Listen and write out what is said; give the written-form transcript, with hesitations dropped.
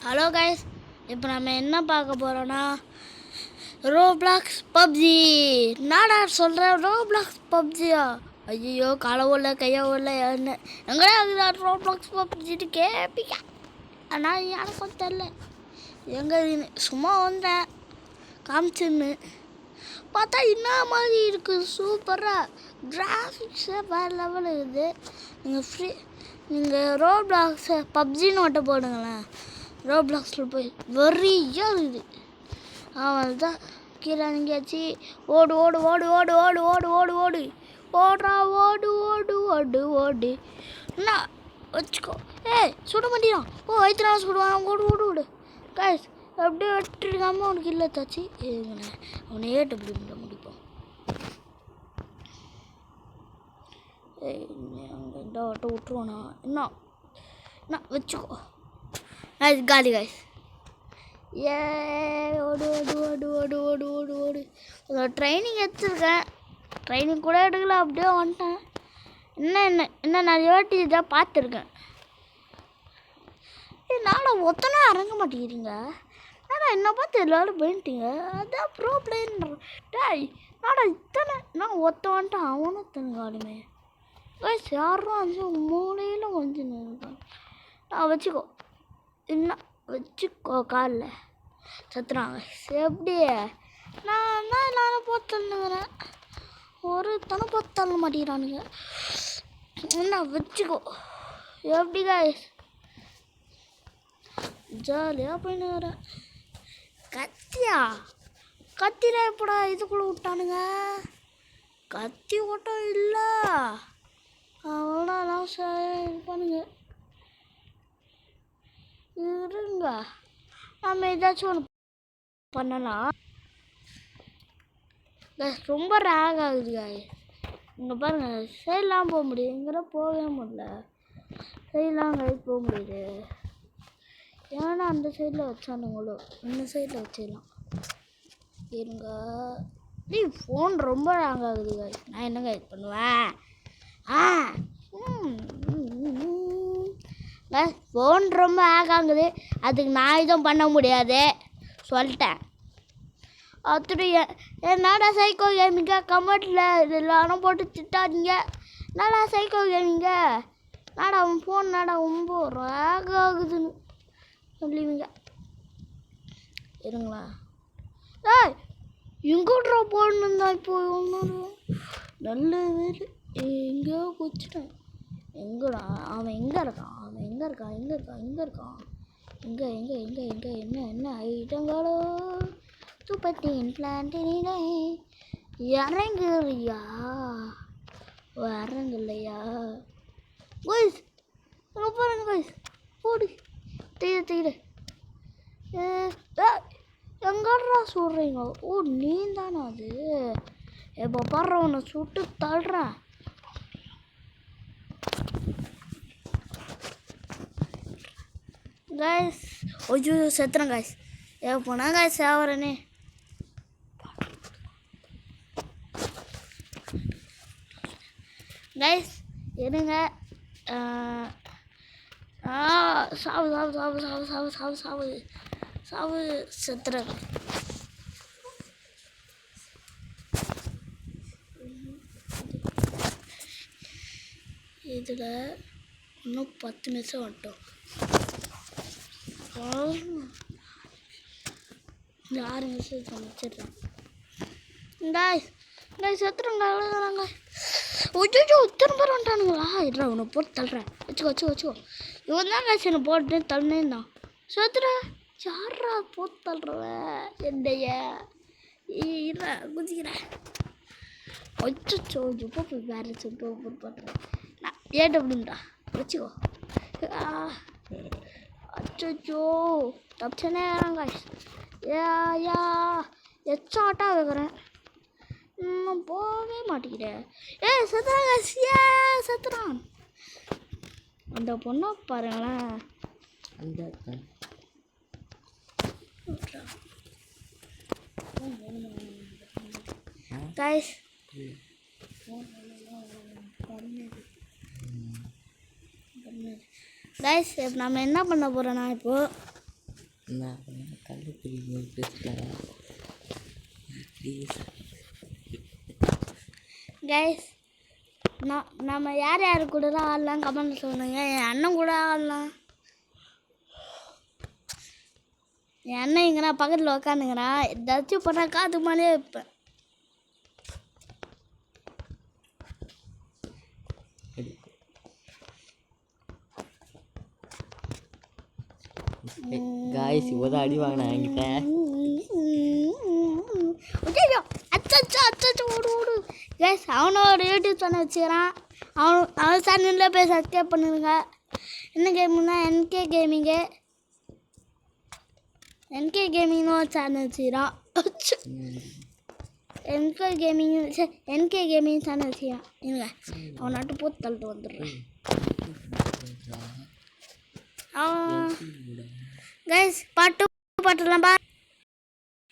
Hello guys, இப்போ நம்ம என்ன பார்க்க போகிறோன்னா ரோப்ளாக்ஸ் பப்ஜி. நாடா சொல்கிறேன், ரோப்ளாக்ஸ் பப்ஜியா? ஐயோ, காலை ஓடல கையை ஓடல என்ன எங்கடா ரோப்ளாக்ஸ் பப்ஜிட்டு கேட்பீங்க. ஆனால் எனக்கும் தெரில எங்கே சும்மா வந்தேன் காமிச்சுன்னு பார்த்தா என்ன மாதிரி இருக்குது. சூப்பராக கிராஃபிக்ஸே வேறு லெவல் இருக்குது. நீங்கள் ரோப்ளாக்ஸை பப்ஜின்னு மட்டும் போடுங்களேன், ரோப்ளாக்ஸில் போய் வெறியாக இருக்குது. அவன் தான் கீழே நீங்காச்சு. ஓடு ஓடு ஓடு ஓடு ஓடு ஓடு ஓடு ஓடு ஓடுறா ஓடு ஓடு ஓடு ஓடு என்ன வச்சுக்கோ. சுட மாட்டேறான். வயிற்றுனா சுடுவான். ஓடு ஓடு ஓடு கைஸ். அப்படியே வெட்டிருக்காமல் அவனுக்கு இல்லை தாச்சு. அவனை ஏட்டு அப்படி முடிப்போம். இந்த வட்டம் விட்டுருவானா என்ன வச்சுக்கோ. காலி கைஸ். ஓடு ஓடு ஓடு ஓடு ஓடு ஓடு ஓடு. ட்ரைனிங் எடுத்துருக்கேன், ட்ரைனிங் கூட எடுக்கல, அப்படியே வந்துட்டேன். என்ன நிறைய வாட்டி இதாக பார்த்துருக்கேன். நாடா ஒத்தனா இறங்க மாட்டேங்கிறீங்க. நாடா என்ன பார்த்து எல்லோரும் போயிட்டீங்க. அதான் ப்ரோ பிளேயர் டாய். நாடா இத்தனை நான் ஒத்த வந்துட்டேன். அவனும் தங்காலுமே கைஸ். யாரும் வந்து மூலையில் கொஞ்சம் இருக்கான். நான் வச்சுக்கோ என்ன வச்சுக்கோ. காலில் சத்துறாங்க எப்படியே. நான் தான் எல்லாரும் போத்தல்னுங்கிறேன், ஒருத்தனை போத்தள்ள மாட்டேங்கிறானுங்க. என்ன வச்சுக்கோ. எப்படி கைஸ் ஜாலியாக போயின்னுக்கிறேன். கத்தியில் எப்படா இதுக்குள்ளே விட்டானுங்க. கத்தி ஓட்டம் இல்லை, அவ்வளோதான் இருப்பானுங்க. இருங்க, நம்ம ஏதாச்சும் ஒன்று பண்ணலாம். ரொம்ப ரேக் ஆகுது காய். இங்கே பாருங்கள், சைடெலாம் போக முடியும். இங்கே போகவே முடியல. சைடெலாம் கை போக முடியுது. ஏன்னா அந்த சைடில் வச்சானுங்களோ, இந்த சைடில் வச்சிடலாம். இருங்க. ஃபோன் ரொம்ப ரேக் ஆகுது காய். நான் என்னங்க இது பண்ணுவேன். ஃபோன் ரொம்ப ஹேக் ஆகுது, அதுக்கு நான் எதுவும் பண்ண முடியாது சொல்லிட்டேன். அப்படி என்னடா சைக்கோ கேமிங்க கமெண்ட்டில் இதெல்லாம் போட்டு திட்டாதீங்க. என்னடா சைக்கோ கேமிங்க, நாடா அவன் ஃபோன் நாடா ரொம்ப ஹேக் ஆகுதுன்னு சொல்லுவீங்க. இருங்களா. எங்கூட்ரா போடணும் தான் இப்போ ஒன்று நல்ல வேறு எங்கேயோ குச்சிட்டேன். எங்கடா அவன் எங்கே இருக்கான்? எங்கே என்ன ஐட்டங்களோ துப்பத்தின் பிளான்டினே இறங்குறியா? இறங்கலையா கோய்ஸ்? பாருங்க கோய்ஸ், போடு தீடு. எங்கடா சொல்கிறீங்க? நீ தானே அது? எப்போ பாடுற உன்னை சுட்டு தள்ளுறேன். கைஸ் ஐயோ செத்துறேன் கைஸ். போனா கைஸ் ஆவறனே. கைஸ் இருங்க. சாவு செத்துறேன். இதில் இன்னும் 10 நிமிஷம் வந்துட்டோம். 6 நிமிஷம் சமைச்சிடுறேன். செத்துறேங்க, அவ்வளோதானாங்க. ஒய்யோ இத்தனை பேர் வந்துட்டானுங்களா? இல்லை உன்னை போட்டு தள்ளுறேன். வச்சுக்கோ. இவன் தான் காய்ச்சி என்னை போட்டு தள்ளினே தான் செத்துற. யாரா போட்டு தள்ளுறவன் என்னைய? குதிக்கிறேன். அச்சோ இப்போ போய் வேறு சொல்லிட்டு போட்டு பண்ணுறேன். நான் ஏடபிள்யூடா வச்சுக்கோ. அச்சோ தப்பிச்சனே காய்ஸ். எச்சாட்டா வைக்கிறேன். நான் போகவே மாட்டேங்கிறேன். செத்துறான். அந்த பொண்ணை பாருங்களேன். கைஸ் கைஸ் நம்ம என்ன பண்ண போகிறோன்னா இப்போது நான் கல்லுக்குடி போய் பேசுகிறேன் ப்ளீஸ். கைஸ் நம்ம யார் யார் கூடலாம் ஆடலாம் கமெண்ட் சொல்லுங்க. என் அண்ணன் கூட ஆடலாம். என் அண்ணன் இங்கே நான் பக்கத்தில் உக்காந்துங்கிறான். ஏதாச்சும் பண்ணாக்கா அது மேலே வைப்பேன். காய்ஸ் இப்போதான் அடி வாங்கினேன் என்கிட்ட. ஐயோ அச்சோ அச்சோ ஓடு ஓடு. கைஸ் அவனும் ஒரு யூடியூப் சேனல் வச்சுக்கிறான். அவன் சேனலில் போய் சப்ஸ்கிரைப் பண்ணுங்க. என்ன கேமுன்னா என்கே கேமிங்னு ஒரு சேனல் வச்சுக்கிறான். என்கே கேமிங் சேனல் வச்சுக்கிறான். இருங்க அவன் நாட்டு போட்டு தள்ளிட்டு வந்துடுறேன். கைஸ் பாட்டுலாம்